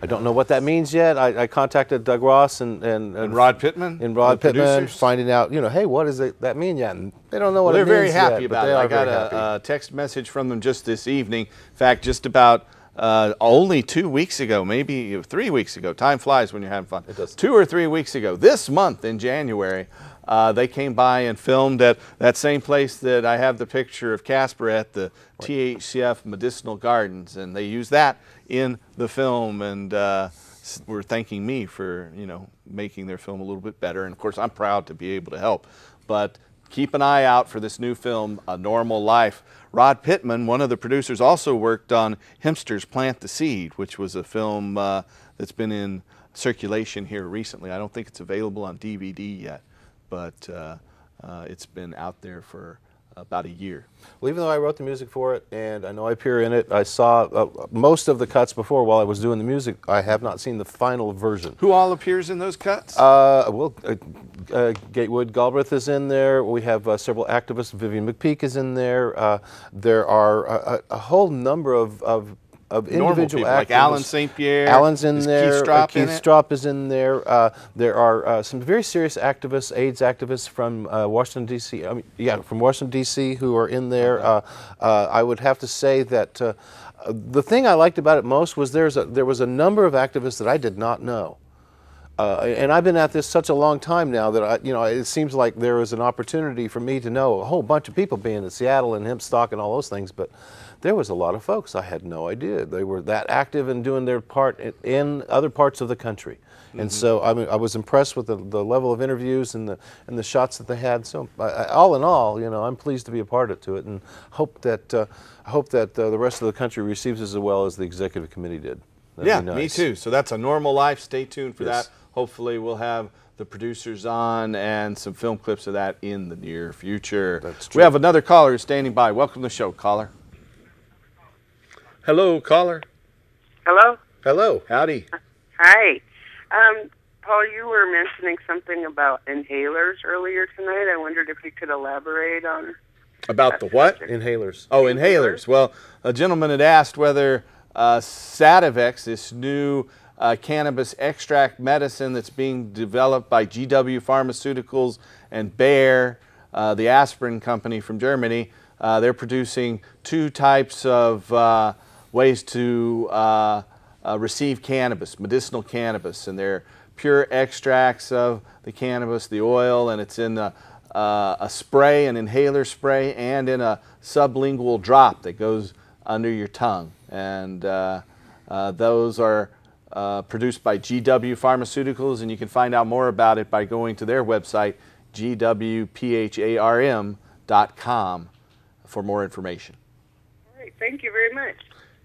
don't know what that means yet. I contacted Doug Ross and Rod Pittman, and Rod the Pittman, producers. finding out, hey, what does that mean yet? And they don't know what Well, it they're means very happy yet, but about they it. are I got very happy. a text message from them just this evening. In fact, just about only 2 weeks ago, maybe 3 weeks ago. Time flies when you're having fun. It does. 2 or 3 weeks ago, this month in January, they came by and filmed at that same place that I have the picture of Casper at, the THCF Medicinal Gardens, and they used that in the film, and were thanking me for making their film a little bit better. And of course, I'm proud to be able to help. But keep an eye out for this new film, A Normal Life. Rod Pittman, one of the producers, also worked on Hempsters Plant the Seed, which was a film that's been in circulation here recently. I don't think it's available on DVD yet, but it's been out there for about a year. Well, even though I wrote the music for it, and I know I appear in it, I saw most of the cuts before while I was doing the music. I have not seen the final version. Who all appears in those cuts? Gatewood Galbraith is in there. We have several activists. Vivian McPeak is in there. There are a whole number of individual activists. Like Alan St. Pierre. Alan's in Is there. Keith Strop in Keith it? Strop is in there. There are some very serious activists, AIDS activists from Washington, D.C. From Washington, D.C. who are in there. I would have to say that the thing I liked about it most was there was a number of activists that I did not know. And I've been at this such a long time now that it seems like there is an opportunity for me to know a whole bunch of people, being in Seattle and hemp stock and all those things. But there was a lot of folks I had no idea they were that active and doing their part in other parts of the country. And so I was impressed with the level of interviews and the shots that they had. So all in all, I'm pleased to be a part of it, and hope that the rest of the country receives it as well as the executive committee did. That'd be nice. Me too. So that's A Normal Life. Stay tuned for Yes. that. Hopefully we'll have the producers on and some film clips of that in the near future. That's true. We have another caller standing by. Welcome to the show, caller. Hello, caller. Hello? Hello. Howdy. Hi. Paul, you were mentioning something about inhalers earlier tonight. I wondered if you could elaborate on... About the what? Inhalers. Oh, inhalers. Well, a gentleman had asked whether Sativex, this new cannabis extract medicine that's being developed by GW Pharmaceuticals and Bayer, the aspirin company from Germany, they're producing two types of ways to receive cannabis, medicinal cannabis, and they're pure extracts of the cannabis, the oil, and it's in a spray, an inhaler spray, and in a sublingual drop that goes under your tongue. And those are produced by GW Pharmaceuticals, and you can find out more about it by going to their website, gwpharm.com, for more information. All right, thank you very much.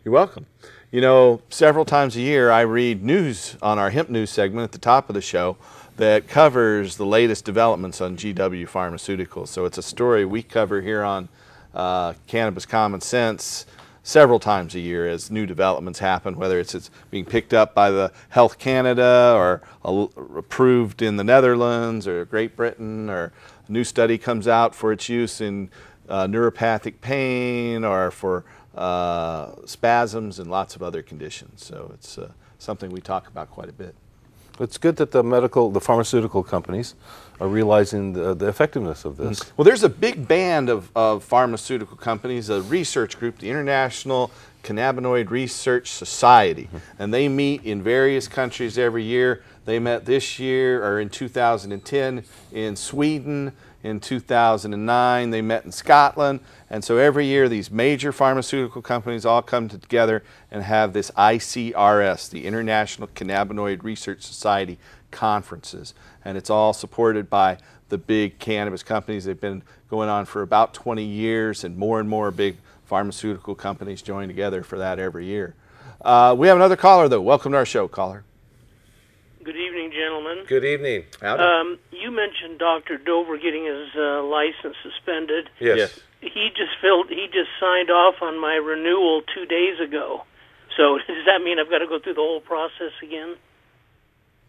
You're welcome. You know, several times a year I read news on our hemp news segment at the top of the show that covers the latest developments on GW Pharmaceuticals. So it's a story we cover here on Cannabis Common Sense several times a year as new developments happen, whether it's being picked up by the Health Canada or approved in the Netherlands or Great Britain, or a new study comes out for its use in neuropathic pain or for spasms and lots of other conditions. So it's something we talk about quite a bit. It's good that the pharmaceutical companies are realizing the effectiveness of this. Well, there's a big band of pharmaceutical companies, a research group, the International Cannabinoid Research Society, and they meet in various countries every year. They met this year, or in 2010, in Sweden. In 2009, they met in Scotland. And so every year, these major pharmaceutical companies all come together and have this ICRS, the International Cannabinoid Research Society conferences. And it's all supported by the big cannabis companies. They've been going on for about 20 years, and more big pharmaceutical companies join together for that every year. We have another caller, though. Welcome to our show, caller. Good evening, gentlemen. Good evening. You mentioned Dr. Dover getting his license suspended. Yes. He just signed off on my renewal 2 days ago. So does that mean I've got to go through the whole process again?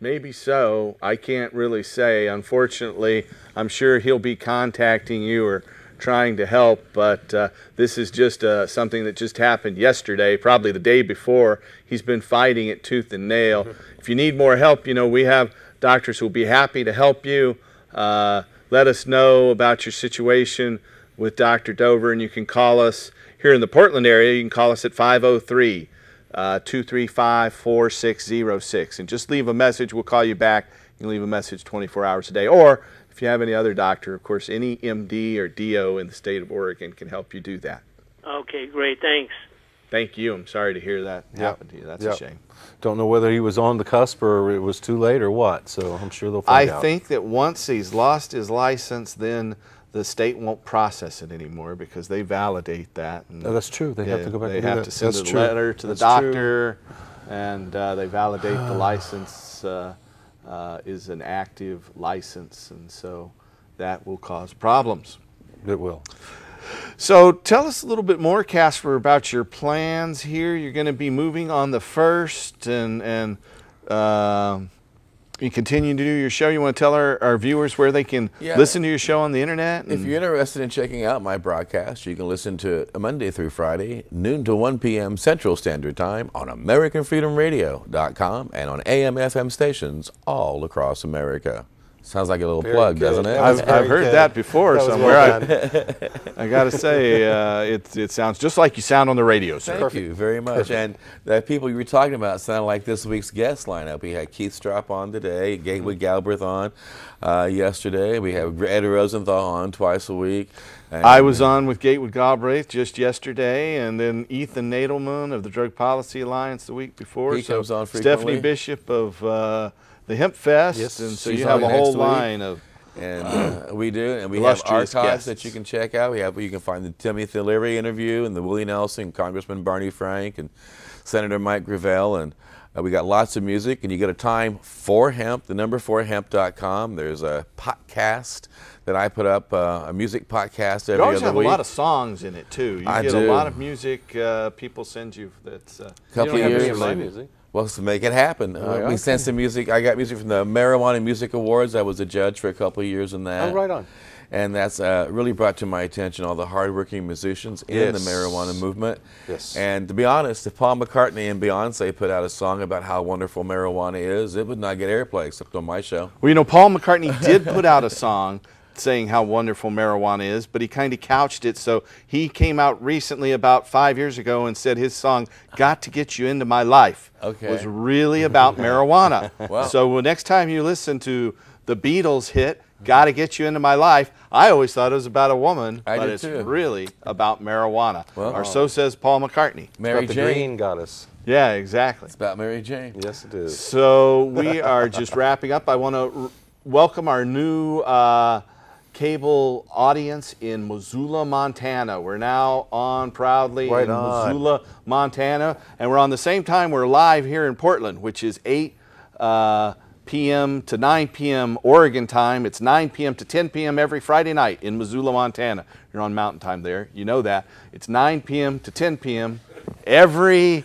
Maybe so. I can't really say. Unfortunately, I'm sure he'll be contacting you or trying to help, but this is just something that just happened yesterday, probably the day before. He's been fighting it tooth and nail. If you need more help, you know, we have doctors who will be happy to help you. Let us know about your situation with Dr. Dover, and you can call us here in the Portland area. You can call us at 503-235-4606, and just leave a message. We'll call you back. You can leave a message 24 hours a day, or if you have any other doctor, of course, any MD or DO in the state of Oregon can help you do that. Okay, great. Thanks. Thank you. I'm sorry to hear that happened to you. That's a shame. Don't know whether he was on the cusp or it was too late or what, so I'm sure they'll find out. I think that once he's lost his license, then the state won't process it anymore because they validate that. And that's true. They have to go back They and do have that. to send That's a true. letter to the That's doctor, and they validate the license is an active license, and so that will cause problems. It will. So tell us a little bit more, Casper, about your plans here. You're going to be moving on the 1st, and you continue to do your show. You want to tell our viewers where they can listen to your show on the internet? If you're interested in checking out my broadcast, you can listen to it Monday through Friday, noon to 1 p.m. Central Standard Time on AmericanFreedomRadio.com and on AM/FM stations all across America. Sounds like a little plug, doesn't it? I've heard that before somewhere. I got to say, it sounds just like you sound on the radio, sir. Thank you very much. And the people you were talking about sound like this week's guest lineup. We had Keith Strop on today, Gatewood Galbraith on yesterday. We have Ed Rosenthal on twice a week. And I was on with Gatewood Galbraith just yesterday, and then Ethan Nadelman of the Drug Policy Alliance the week before. He comes on frequently. Stephanie Bishop of the Hemp Fest, Yes, and so she's you have on a whole next week. line of and we do, and we have illustrious archives guests. that you can check out. You can find the Timothy Leary interview and the Willie Nelson, Congressman Barney Frank, and Senator Mike Gravel, and we got lots of music. And you get a time for hemp, the number 4hemp.com. There's a podcast that I put up, a music podcast every You always other have week. a lot of songs in it too. You I get do. a lot of music people send you that's Couple you don't have years. any of my music. Well, to make it happen, yeah, we sent some music. I got music from the Marijuana Music Awards. I was a judge for a couple of years in that. Oh, right on. And that's really brought to my attention all the hardworking musicians in the marijuana movement. Yes. And to be honest, if Paul McCartney and Beyonce put out a song about how wonderful marijuana is, it would not get airplay except on my show. Well, you know, Paul McCartney did put out a song saying how wonderful marijuana is, but he kind of couched it. So he came out recently about 5 years ago and said his song, Got to Get You Into My Life, was really about marijuana. Wow. So next time you listen to the Beatles hit, Gotta Get You Into My Life, I always thought it was about a woman, but it's really about marijuana. Well, or so says Paul McCartney. Mary the Jane. green goddess. Yeah, exactly. It's about Mary Jane. Yes, it is. So we are just wrapping up. I want to welcome our new cable audience in Missoula, Montana. We're now on proudly in Missoula, Montana, and we're on the same time we're live here in Portland, which is 8 p.m. to 9 p.m. Oregon time. It's 9 p.m. to 10 p.m. every Friday night in Missoula, Montana. You're on Mountain Time there. You know that. It's 9 p.m. to 10 p.m. every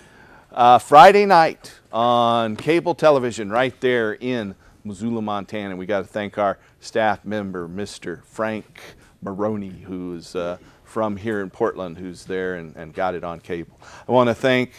Friday night on cable television right there in Missoula, Montana. We got to thank our staff member, Mr. Frank Maroney, who's from here in Portland, who's there and got it on cable. I want to thank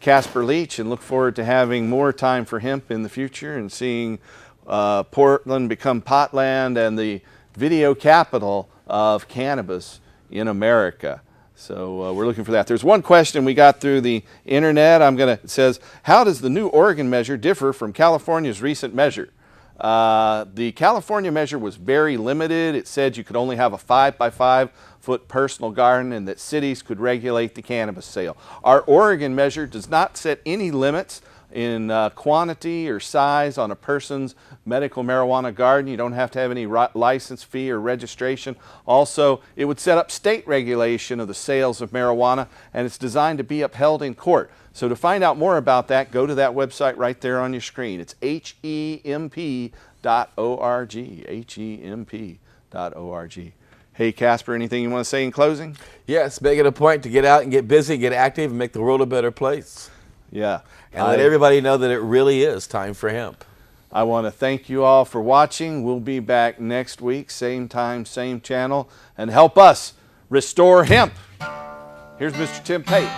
Casper Leach and look forward to having more time for hemp in the future and seeing Portland become Potland and the video capital of cannabis in America. So we're looking for that. There's one question we got through the internet. It says, how does the new Oregon measure differ from California's recent measure? The California measure was very limited. It said you could only have a 5-by-5 foot personal garden and that cities could regulate the cannabis sale. Our Oregon measure does not set any limits in quantity or size on a person's medical marijuana garden. You don't have to have any license fee or registration. Also, it would set up state regulation of the sales of marijuana, and it's designed to be upheld in court. So to find out more about that, go to that website right there on your screen. It's HEMP.org, HEMP.org. Hey, Casper, anything you want to say in closing? Yes, make it a point to get out and get busy, get active, and make the world a better place. Yeah. And let everybody know that it really is time for hemp. I want to thank you all for watching. We'll be back next week, same time, same channel, and help us restore hemp. Here's Mr. Tim Pate.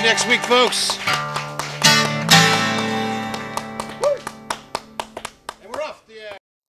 Next week, folks.